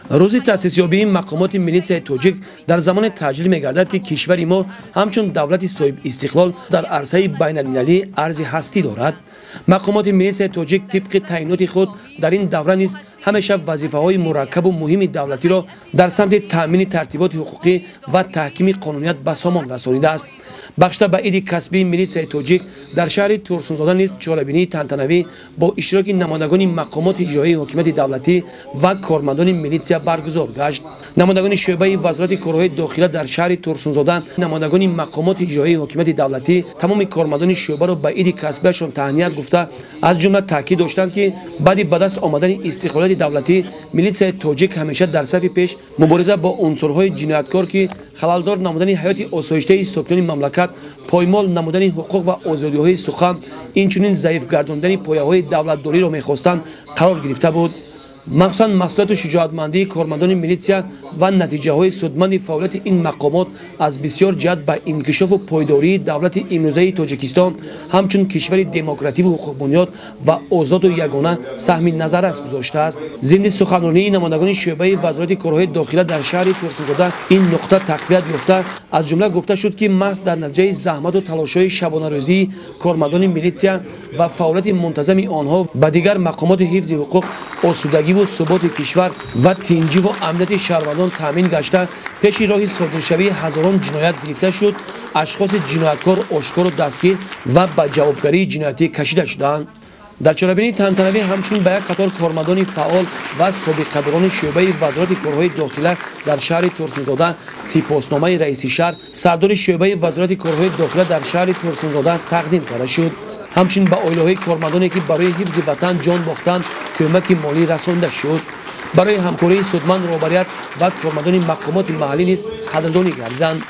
روزی تأسیسیابی مقامات میلیسیای تاجیک در زمان تجلیل می‌گردد که کشور ما همچون دولت صاحب استقلال در عرصه بین‌المللی ارزی هستی دارد. مقامات میلیسیای تاجیک طبق تعیینات خود در این دوره نیز همیشه وظیفه‌های مرکب و مهم دولتی را در سمت تأمین ترتیبات حقوقی و تحکیم قانونیت به سامان رسانیده است. بخشیده به عید کسبی میلیسیای تاجیک در شهر تورسونزاده نیز چاله‌بینی تنتنوی با اشتراک نمایندگان مقامات اجرایی حکومت دولتی و کارمندان میلیسیا برگزار گشت. نمایندگان شعبه وزارت کارهای داخلی در شهر تورسونزاده، نمایندگان مقامات اجرایی حکومت دولتی، تمام کارمندان شعبه را به عید کسبیشان تهنیت گفته از جمله تاکید داشتند که بعد به دست آمدن استقلال دولتی میلیسیای تاجیک همیشه در صف پیش مبارزه با عنصرهای جنایتکار که خلالدار نمودن حیات آسایشته ساکنان مملکت، پایمال نمودن حقوق و آزادی‌های سخن، اینچنین ضعیف گرداندن پایه‌های دولتداری را می‌خواستند قرار گرفته بود. مخصوصاً مسئولیت و شجاعتمندی کارمندان میلیسیا و نتیجه‌های سودمند فعالیت این مقامات از بسیار جهت به انکشاف و پایداری دولت امروزه تاجیکستان همچون کشور دموکراتیک و حقوق بنیاد و آزاد و یگانه سهم نظر است گذاشته است. ضمن سخنرانی نمایندگان شعبه وزارت کارهای داخلی در شهر تورسونزاده این نقطه تقویت یافته، از جمله گفته شد که محض در نتیجه زحمت و تلاش‌های شبانه‌روزی کارمندان میلیسیا و فعالیت منتظم آنها و دیگر مقامات حفظ حقوق، آسودگی و ثبات کشور و تنظیم و امنیت شهروندان تامین گشته، پیش راه صادرشوی هزاران جنایت گرفته شد. اشخاص جنایتکار آشکار و دستگیر و به جوابگری جنایتی کشیده شدند. در چاله‌بینی تنتنوی همچنین به یک قطار کارمندان فعال و سابقه‌داران شعبه وزارت کارهای داخلی در شهر تورسونزاده سپاسنامه رئیس شهر، سردار شعبه وزارت کارهای داخلی در شهر تورسونزاده تقدیم کرده شد. همچنین به عائله‌های کارمندانی که برای حفظ وطن جان باختند کمک مالی رسانده شد. برای همکاری سودمند رهبریت و کارمندان مقامات محلی نیز قدردانی گردیدند.